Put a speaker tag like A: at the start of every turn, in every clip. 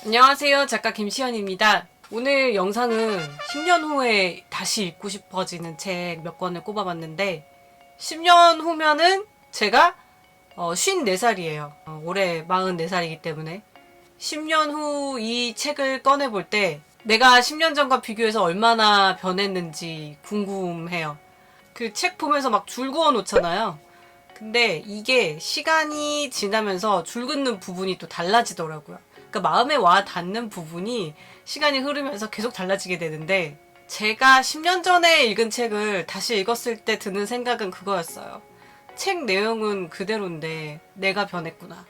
A: 안녕하세요. 작가 김시연입니다. 오늘 영상은 10년 후에 다시 읽고 싶어지는 책 몇 권을 꼽아봤는데 10년 후면은 제가 54살이에요. 올해 44살이기 때문에 10년 후 이 책을 꺼내볼 때 내가 10년 전과 비교해서 얼마나 변했는지 궁금해요. 그 책 보면서 막 줄 그어 놓잖아요. 근데 이게 시간이 지나면서 줄 긋는 부분이 또 달라지더라고요. 그러니까 마음에 와 닿는 부분이 시간이 흐르면서 계속 달라지게 되는데 제가 10년 전에 읽은 책을 다시 읽었을 때 드는 생각은 그거였어요. 책 내용은 그대로인데 내가 변했구나.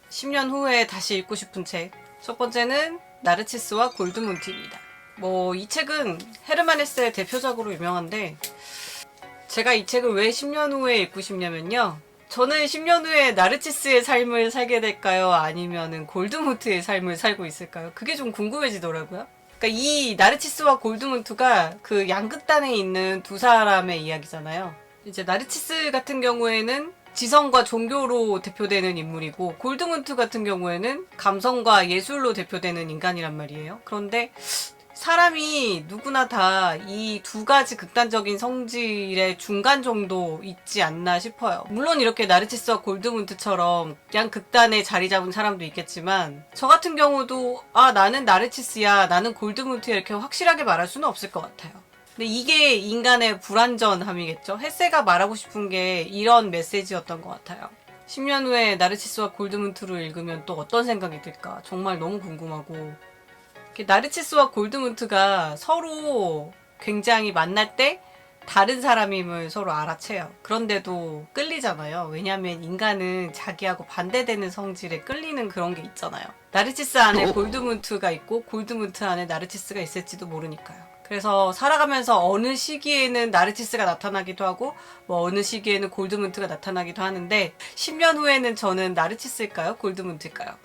A: 10년 후에 다시 읽고 싶은 책. 첫 번째는 나르치스와 골드문트입니다. 이 책은 헤르만 헤세의 대표작으로 유명한데 제가 이 책을 왜 10년 후에 읽고 싶냐면요. 저는 10년 후에 나르치스의 삶을 살게 될까요? 아니면은 골드문트의 삶을 살고 있을까요? 그게 좀 궁금해지더라고요. 그러니까 이 나르치스와 골드문트가 그 양극단에 있는 두 사람의 이야기잖아요. 이제 나르치스 같은 경우에는 지성과 종교로 대표되는 인물이고 골드문트 같은 경우에는 감성과 예술로 대표되는 인간이란 말이에요. 그런데 사람이 누구나 다 이 두 가지 극단적인 성질의 중간 정도 있지 않나 싶어요. 물론 이렇게 나르치스와 골드문트처럼 양극단에 자리 잡은 사람도 있겠지만 저 같은 경우도 나는 나르치스야 나는 골드문트야 이렇게 확실하게 말할 수는 없을 것 같아요. 근데 이게 인간의 불완전함이겠죠. 헤세가 말하고 싶은 게 이런 메시지였던 것 같아요. 10년 후에 나르치스와 골드문트를 읽으면 또 어떤 생각이 들까 정말 너무 궁금하고 나르치스와 골드문트가 서로 굉장히 만날 때 다른 사람임을 서로 알아채요. 그런데도 끌리잖아요. 왜냐하면 인간은 자기하고 반대되는 성질에 끌리는 그런 게 있잖아요. 나르치스 안에 골드문트가 있고 골드문트 안에 나르치스가 있을지도 모르니까요. 그래서 살아가면서 어느 시기에는 나르치스가 나타나기도 하고 어느 시기에는 골드문트가 나타나기도 하는데 10년 후에는 저는 나르치스일까요? 골드문트일까요?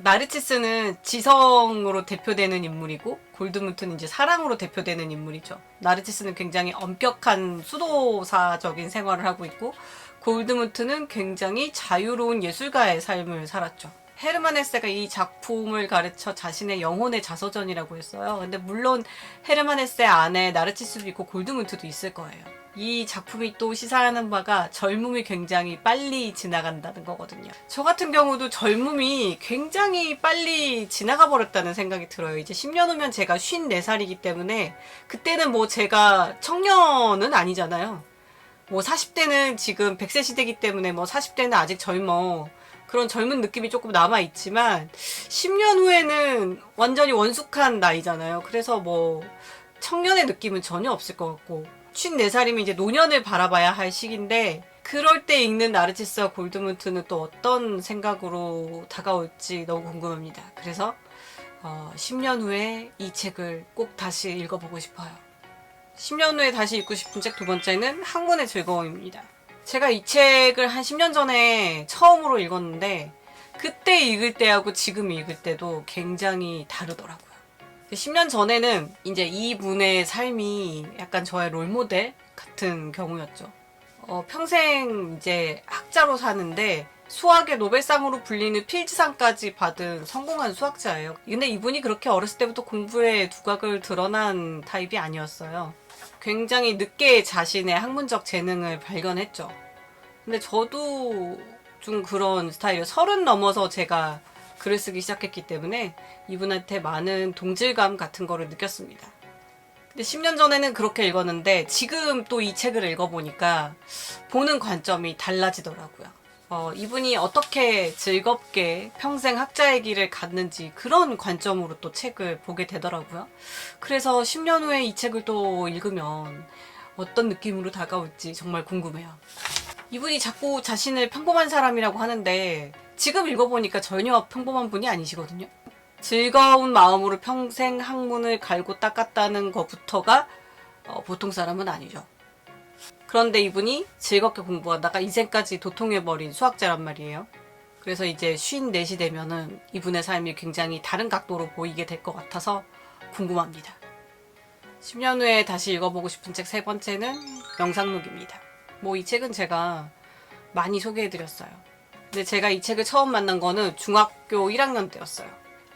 A: 나르치스는 지성으로 대표되는 인물이고 골드문트는 이제 사랑으로 대표되는 인물이죠. 나르치스는 굉장히 엄격한 수도사적인 생활을 하고 있고 골드문트는 굉장히 자유로운 예술가의 삶을 살았죠. 헤르만 헤세가 이 작품을 가르쳐 자신의 영혼의 자서전이라고 했어요. 근데 물론 헤르만 헤세 안에 나르치스도 있고 골드문트도 있을 거예요. 이 작품이 또 시사하는 바가 젊음이 굉장히 빨리 지나간다는 거거든요. 저 같은 경우도 젊음이 굉장히 빨리 지나가 버렸다는 생각이 들어요. 이제 10년 후면 제가 54살이기 때문에 그때는 제가 청년은 아니잖아요. 40대는 지금 100세 시대이기 때문에 40대는 아직 젊어. 그런 젊은 느낌이 조금 남아있지만 10년 후에는 완전히 원숙한 나이잖아요. 그래서 청년의 느낌은 전혀 없을 것 같고 54살이면 이제 노년을 바라봐야 할 시기인데 그럴 때 읽는 나르치스와 골드문트는 또 어떤 생각으로 다가올지 너무 궁금합니다. 그래서 10년 후에 이 책을 꼭 다시 읽어보고 싶어요. 10년 후에 다시 읽고 싶은 책 두 번째는 학문의 즐거움입니다. 제가 이 책을 한 10년 전에 처음으로 읽었는데 그때 읽을 때하고 지금 읽을 때도 굉장히 다르더라고요. 10년 전에는 이제 이분의 삶이 약간 저의 롤모델 같은 경우였죠. 평생 이제 학자로 사는데 수학의 노벨상으로 불리는 필즈상까지 받은 성공한 수학자예요. 근데 이분이 그렇게 어렸을 때부터 공부에 두각을 드러난 타입이 아니었어요. 굉장히 늦게 자신의 학문적 재능을 발견했죠. 근데 저도 좀 그런 스타일이에요. 30 넘어서 제가 글을 쓰기 시작했기 때문에 이분한테 많은 동질감 같은 거를 느꼈습니다. 근데 10년 전에는 그렇게 읽었는데 지금 또 이 책을 읽어보니까 보는 관점이 달라지더라고요. 이분이 어떻게 즐겁게 평생 학자의 길을 갔는지 그런 관점으로 또 책을 보게 되더라고요. 그래서 10년 후에 이 책을 또 읽으면 어떤 느낌으로 다가올지 정말 궁금해요. 이분이 자꾸 자신을 평범한 사람이라고 하는데 지금 읽어보니까 전혀 평범한 분이 아니시거든요. 즐거운 마음으로 평생 학문을 갈고 닦았다는 것부터가 보통 사람은 아니죠. 그런데 이분이 즐겁게 공부하다가 인생까지 도통해버린 수학자란 말이에요. 그래서 이제 54시 되면은 이분의 삶이 굉장히 다른 각도로 보이게 될 것 같아서 궁금합니다. 10년 후에 다시 읽어보고 싶은 책 세 번째는 영상록입니다. 이 책은 제가 많이 소개해드렸어요. 근데 제가 이 책을 처음 만난 거는 중학교 1학년 때였어요.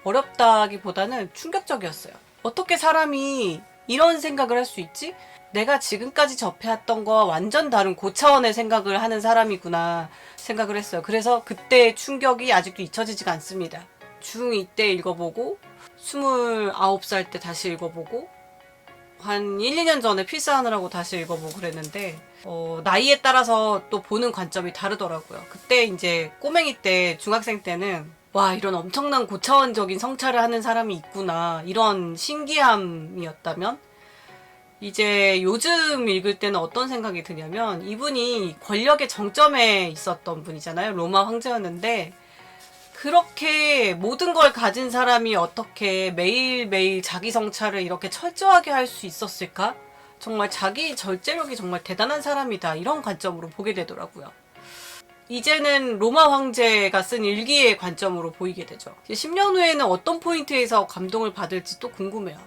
A: 어렵다기보다는 충격적이었어요. 어떻게 사람이 이런 생각을 할 수 있지? 내가 지금까지 접해왔던 거와 완전 다른 고차원의 생각을 하는 사람이구나 생각을 했어요. 그래서 그때의 충격이 아직도 잊혀지지가 않습니다. 중2 때 읽어보고 29살 때 다시 읽어보고 한 1, 2년 전에 필사하느라고 다시 읽어보고 그랬는데 나이에 따라서 또 보는 관점이 다르더라고요. 그때 이제 꼬맹이 때 중학생 때는 와 이런 엄청난 고차원적인 성찰을 하는 사람이 있구나 이런 신기함이었다면 이제 요즘 읽을 때는 어떤 생각이 드냐면 이분이 권력의 정점에 있었던 분이잖아요. 로마 황제였는데 그렇게 모든 걸 가진 사람이 어떻게 매일매일 자기 성찰을 이렇게 철저하게 할 수 있었을까? 정말 자기 절제력이 정말 대단한 사람이다. 이런 관점으로 보게 되더라고요. 이제는 로마 황제가 쓴 일기의 관점으로 보이게 되죠. 10년 후에는 어떤 포인트에서 감동을 받을지 또 궁금해요.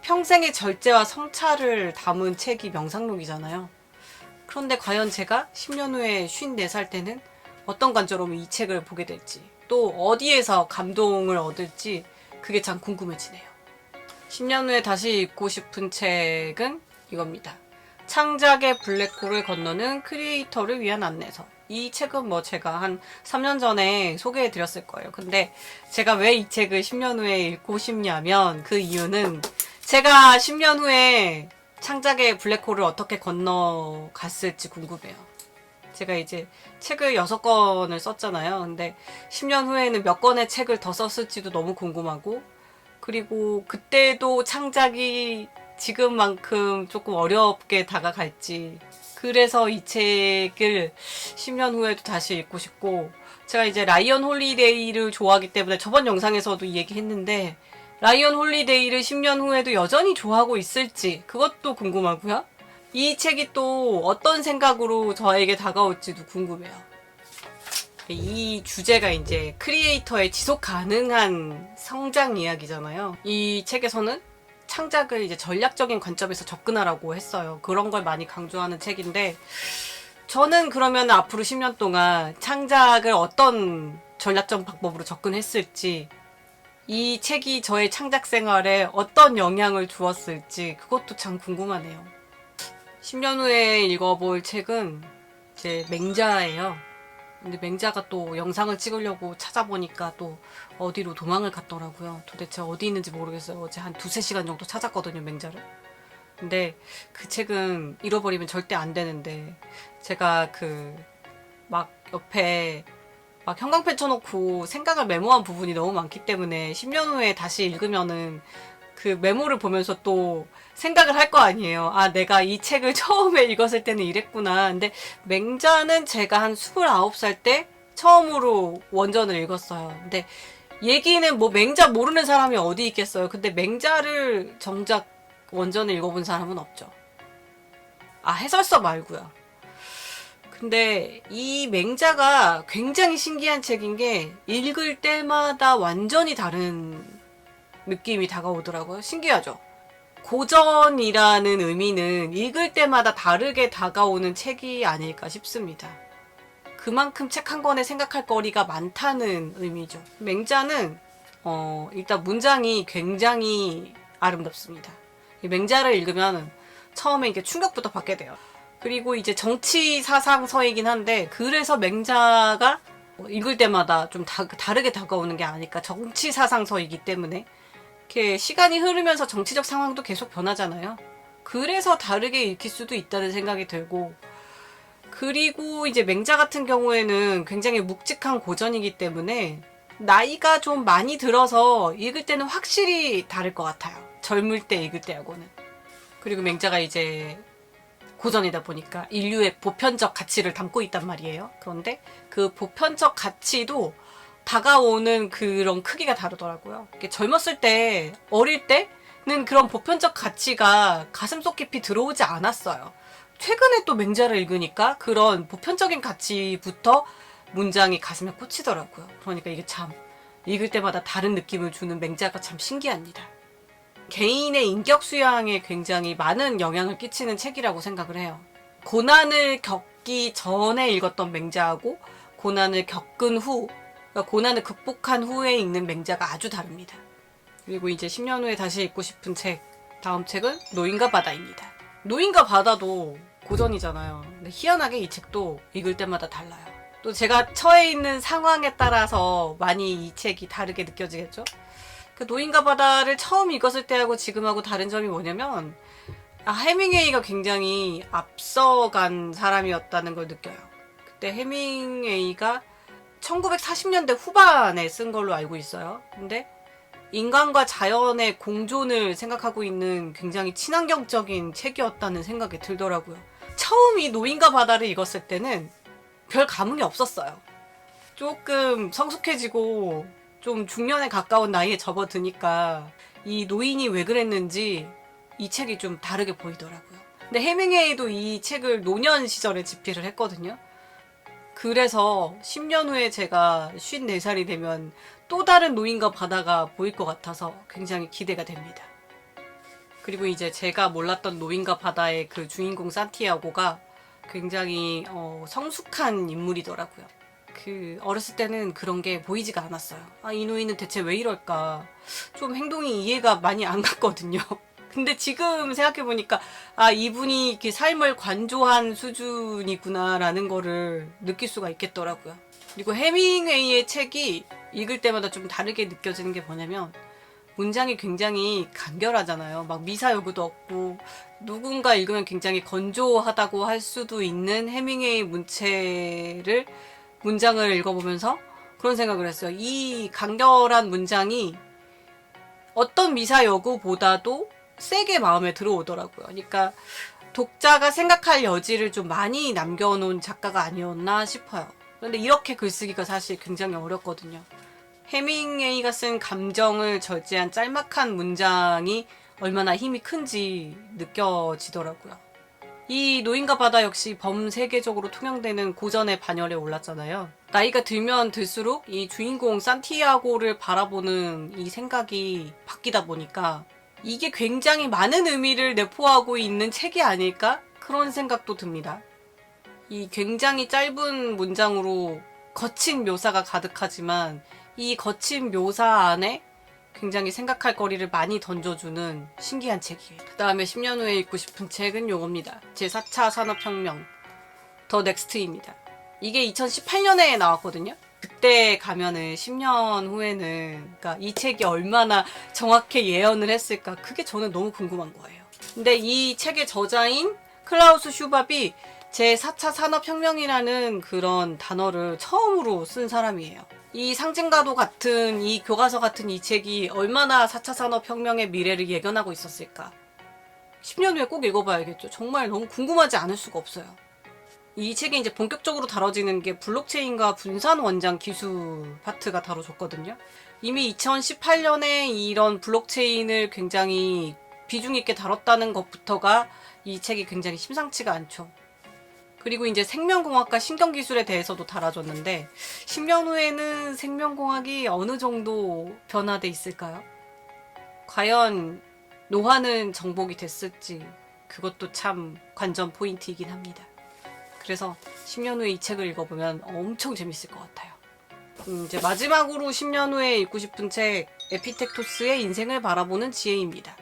A: 평생의 절제와 성찰을 담은 책이 명상록이잖아요. 그런데 과연 제가 10년 후에 54살 때는 어떤 관점으로 이 책을 보게 될지 또 어디에서 감동을 얻을지 그게 참 궁금해지네요. 10년 후에 다시 읽고 싶은 책은 이겁니다. 창작의 블랙홀을 건너는 크리에이터를 위한 안내서. 이 책은 뭐 제가 한 3년 전에 소개해 드렸을 거예요. 근데 제가 왜 이 책을 10년 후에 읽고 싶냐면 그 이유는 제가 10년 후에 창작의 블랙홀을 어떻게 건너갔을지 궁금해요. 제가 이제 책을 6권을 썼잖아요. 근데 10년 후에는 몇 권의 책을 더 썼을지도 너무 궁금하고 그리고 그때도 창작이 지금만큼 조금 어렵게 다가갈지 그래서 이 책을 10년 후에도 다시 읽고 싶고 제가 이제 라이언 홀리데이를 좋아하기 때문에 저번 영상에서도 얘기했는데 라이언 홀리데이를 10년 후에도 여전히 좋아하고 있을지 그것도 궁금하고요. 이 책이 또 어떤 생각으로 저에게 다가올지도 궁금해요. 이 주제가 이제 크리에이터의 지속 가능한 성장 이야기잖아요. 이 책에서는 창작을 이제 전략적인 관점에서 접근하라고 했어요. 그런 걸 많이 강조하는 책인데 저는 그러면 앞으로 10년 동안 창작을 어떤 전략적 방법으로 접근했을지 이 책이 저의 창작 생활에 어떤 영향을 주었을지 그것도 참 궁금하네요. 10년 후에 읽어볼 책은 이제 맹자예요. 근데 맹자가 또 영상을 찍으려고 찾아보니까 또 어디로 도망을 갔더라고요. 도대체 어디 있는지 모르겠어요. 어제 한 2-3시간 정도 찾았거든요, 맹자를. 근데 그 책은 잃어버리면 절대 안 되는데 제가 막 옆에 막 형광펜 쳐놓고 생각을 메모한 부분이 너무 많기 때문에 10년 후에 다시 읽으면은 그 메모를 보면서 또 생각을 할 거 아니에요. 아, 내가 이 책을 처음에 읽었을 때는 이랬구나. 근데 맹자는 제가 한 29살 때 처음으로 원전을 읽었어요. 근데 얘기는 뭐 맹자 모르는 사람이 어디 있겠어요. 근데 맹자를 정작 원전을 읽어본 사람은 없죠. 아, 해설서 말고요. 근데 이 맹자가 굉장히 신기한 책인 게 읽을 때마다 완전히 다른 느낌이 다가오더라고요. 신기하죠? 고전이라는 의미는 읽을 때마다 다르게 다가오는 책이 아닐까 싶습니다. 그만큼 책 한 권에 생각할 거리가 많다는 의미죠. 맹자는 일단 문장이 굉장히 아름답습니다. 맹자를 읽으면 처음에 이게 충격부터 받게 돼요. 그리고 이제 정치 사상서이긴 한데 그래서 맹자가 읽을 때마다 좀 다르게 다가오는 게 아닐까. 정치 사상서이기 때문에 이렇게 시간이 흐르면서 정치적 상황도 계속 변하잖아요. 그래서 다르게 읽힐 수도 있다는 생각이 들고 그리고 이제 맹자 같은 경우에는 굉장히 묵직한 고전이기 때문에 나이가 좀 많이 들어서 읽을 때는 확실히 다를 것 같아요. 젊을 때 읽을 때하고는. 그리고 맹자가 이제 고전이다 보니까 인류의 보편적 가치를 담고 있단 말이에요. 그런데 그 보편적 가치도 다가오는 그런 크기가 다르더라고요. 젊었을 때, 어릴 때는 그런 보편적 가치가 가슴속 깊이 들어오지 않았어요. 최근에 또 맹자를 읽으니까 그런 보편적인 가치부터 문장이 가슴에 꽂히더라고요. 그러니까 이게 참 읽을 때마다 다른 느낌을 주는 맹자가 참 신기합니다. 개인의 인격 수양에 굉장히 많은 영향을 끼치는 책이라고 생각을 해요. 고난을 겪기 전에 읽었던 맹자하고 고난을 겪은 후 그러니까 고난을 극복한 후에 읽는 맹자가 아주 다릅니다. 그리고 이제 10년 후에 다시 읽고 싶은 책, 다음 책은 노인과 바다입니다. 노인과 바다도 고전이잖아요. 근데 희한하게 이 책도 읽을 때마다 달라요. 또 제가 처해 있는 상황에 따라서 많이 이 책이 다르게 느껴지겠죠? 그 노인과 바다를 처음 읽었을 때하고 지금하고 다른 점이 뭐냐면 해밍웨이가 굉장히 앞서간 사람이었다는 걸 느껴요. 그때 해밍웨이가 1940년대 후반에 쓴 걸로 알고 있어요. 근데 인간과 자연의 공존을 생각하고 있는 굉장히 친환경적인 책이었다는 생각이 들더라고요. 처음 이 노인과 바다를 읽었을 때는 별 감흥이 없었어요. 조금 성숙해지고 좀 중년에 가까운 나이에 접어드니까 이 노인이 왜 그랬는지 이 책이 좀 다르게 보이더라고요. 근데 해밍웨이도 이 책을 노년 시절에 집필을 했거든요. 그래서 10년 후에 제가 54살이 되면 또 다른 노인과 바다가 보일 것 같아서 굉장히 기대가 됩니다. 그리고 이제 제가 몰랐던 노인과 바다의 그 주인공 산티아고가 굉장히 성숙한 인물이더라고요. 어렸을 때는 그런 게 보이지가 않았어요. 이 노인은 대체 왜 이럴까? 좀 행동이 이해가 많이 안 갔거든요. 근데 지금 생각해보니까 이분이 이렇게 삶을 관조한 수준이구나라는 거를 느낄 수가 있겠더라고요. 그리고 해밍웨이의 책이 읽을 때마다 좀 다르게 느껴지는 게 뭐냐면 문장이 굉장히 간결하잖아요. 막 미사여구도 없고 누군가 읽으면 굉장히 건조하다고 할 수도 있는 해밍웨이 문장을 읽어보면서 그런 생각을 했어요. 이 간결한 문장이 어떤 미사여구보다도 세게 마음에 들어오더라고요. 그러니까 독자가 생각할 여지를 좀 많이 남겨놓은 작가가 아니었나 싶어요. 그런데 이렇게 글쓰기가 사실 굉장히 어렵거든요. 해밍웨이가 쓴 감정을 절제한 짤막한 문장이 얼마나 힘이 큰지 느껴지더라고요. 이 노인과 바다 역시 범세계적으로 통용되는 고전의 반열에 올랐잖아요. 나이가 들면 들수록 이 주인공 산티아고를 바라보는 이 생각이 바뀌다 보니까 이게 굉장히 많은 의미를 내포하고 있는 책이 아닐까? 그런 생각도 듭니다. 이 굉장히 짧은 문장으로 거친 묘사가 가득하지만 이 거친 묘사 안에 굉장히 생각할 거리를 많이 던져주는 신기한 책이에요. 그 다음에 10년 후에 읽고 싶은 책은 요겁니다. 제4차 산업혁명 더 넥스트입니다. 이게 2018년에 나왔거든요. 그때 가면은 10년 후에는 그러니까 이 책이 얼마나 정확히 예언을 했을까 그게 저는 너무 궁금한 거예요. 근데 이 책의 저자인 클라우스 슈밥이 제4차 산업혁명이라는 그런 단어를 처음으로 쓴 사람이에요. 이 상징과도 같은 이 교과서 같은 이 책이 얼마나 4차 산업혁명의 미래를 예견하고 있었을까. 10년 후에 꼭 읽어봐야겠죠. 정말 너무 궁금하지 않을 수가 없어요. 이 책이 이제 본격적으로 다뤄지는 게 블록체인과 분산 원장 기술 파트가 다뤄졌거든요. 이미 2018년에 이런 블록체인을 굉장히 비중 있게 다뤘다는 것부터가 이 책이 굉장히 심상치가 않죠. 그리고 이제 생명공학과 신경기술에 대해서도 다뤄졌는데 10년 후에는 생명공학이 어느 정도 변화돼 있을까요? 과연 노화는 정복이 됐을지 그것도 참 관전 포인트이긴 합니다. 그래서 10년 후에 이 책을 읽어보면 엄청 재밌을 것 같아요. 이제 마지막으로 10년 후에 읽고 싶은 책 에피텍토스의 인생을 바라보는 지혜입니다.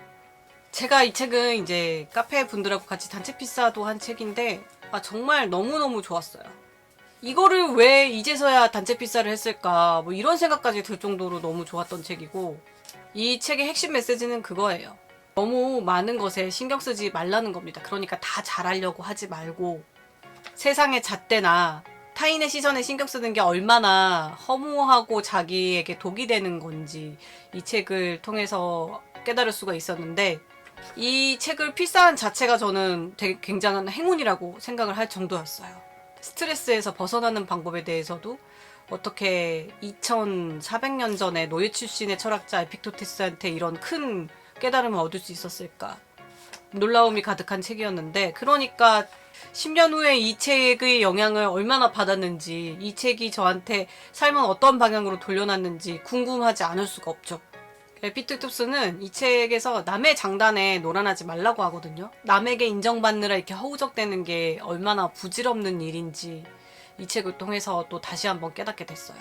A: 제가 이 책은 이제 카페 분들하고 같이 단체 피사도 한 책인데 정말 너무너무 좋았어요. 이거를 왜 이제서야 단체 피사를 했을까 뭐 이런 생각까지 들 정도로 너무 좋았던 책이고 이 책의 핵심 메시지는 그거예요. 너무 많은 것에 신경 쓰지 말라는 겁니다. 그러니까 다 잘하려고 하지 말고 세상의 잣대나 타인의 시선에 신경 쓰는 게 얼마나 허무하고 자기에게 독이 되는 건지 이 책을 통해서 깨달을 수가 있었는데 이 책을 필사한 자체가 저는 되게 굉장한 행운이라고 생각을 할 정도였어요. 스트레스에서 벗어나는 방법에 대해서도 어떻게 2400년 전에 노예 출신의 철학자 에픽토테스한테 이런 큰 깨달음을 얻을 수 있었을까. 놀라움이 가득한 책이었는데 그러니까 10년 후에 이 책의 영향을 얼마나 받았는지 이 책이 저한테 삶은 어떤 방향으로 돌려놨는지 궁금하지 않을 수가 없죠. 에피텍토스는 이 책에서 남의 장단에 놀아나지 말라고 하거든요. 남에게 인정받느라 이렇게 허우적대는 게 얼마나 부질없는 일인지 이 책을 통해서 또 다시 한번 깨닫게 됐어요.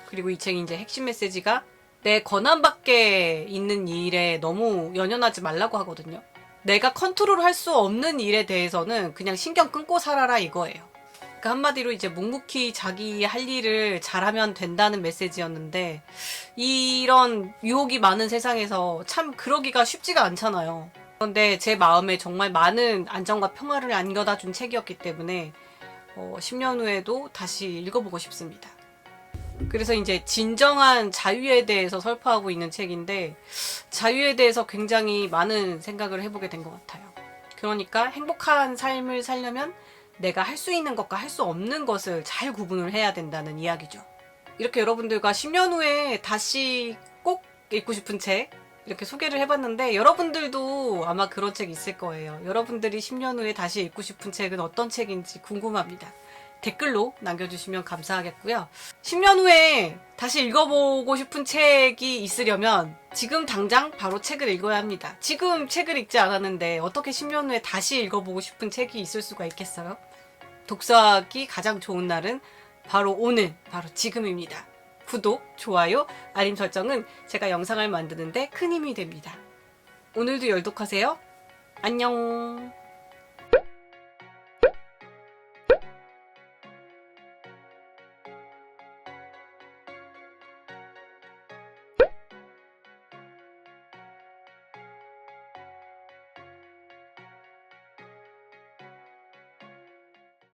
A: 그리고 이 책의 이제 핵심 메시지가 내 권한 밖에 있는 일에 너무 연연하지 말라고 하거든요. 내가 컨트롤할 수 없는 일에 대해서는 그냥 신경 끊고 살아라 이거예요. 그러니까 한마디로 이제 묵묵히 자기 할 일을 잘하면 된다는 메시지였는데 이런 유혹이 많은 세상에서 참 그러기가 쉽지가 않잖아요. 그런데 제 마음에 정말 많은 안정과 평화를 안겨다 준 책이었기 때문에 10년 후에도 다시 읽어보고 싶습니다. 그래서 이제 진정한 자유에 대해서 설파하고 있는 책인데 자유에 대해서 굉장히 많은 생각을 해보게 된 것 같아요. 그러니까 행복한 삶을 살려면 내가 할 수 있는 것과 할 수 없는 것을 잘 구분을 해야 된다는 이야기죠. 이렇게 여러분들과 10년 후에 다시 꼭 읽고 싶은 책 이렇게 소개를 해봤는데 여러분들도 아마 그런 책 있을 거예요. 여러분들이 10년 후에 다시 읽고 싶은 책은 어떤 책인지 궁금합니다. 댓글로 남겨주시면 감사하겠고요. 10년 후에 다시 읽어보고 싶은 책이 있으려면 지금 당장 바로 책을 읽어야 합니다. 지금 책을 읽지 않았는데 어떻게 10년 후에 다시 읽어보고 싶은 책이 있을 수가 있겠어요? 독서하기 가장 좋은 날은 바로 오늘, 바로 지금입니다. 구독, 좋아요, 알림 설정은 제가 영상을 만드는데 큰 힘이 됩니다. 오늘도 열독하세요. 안녕.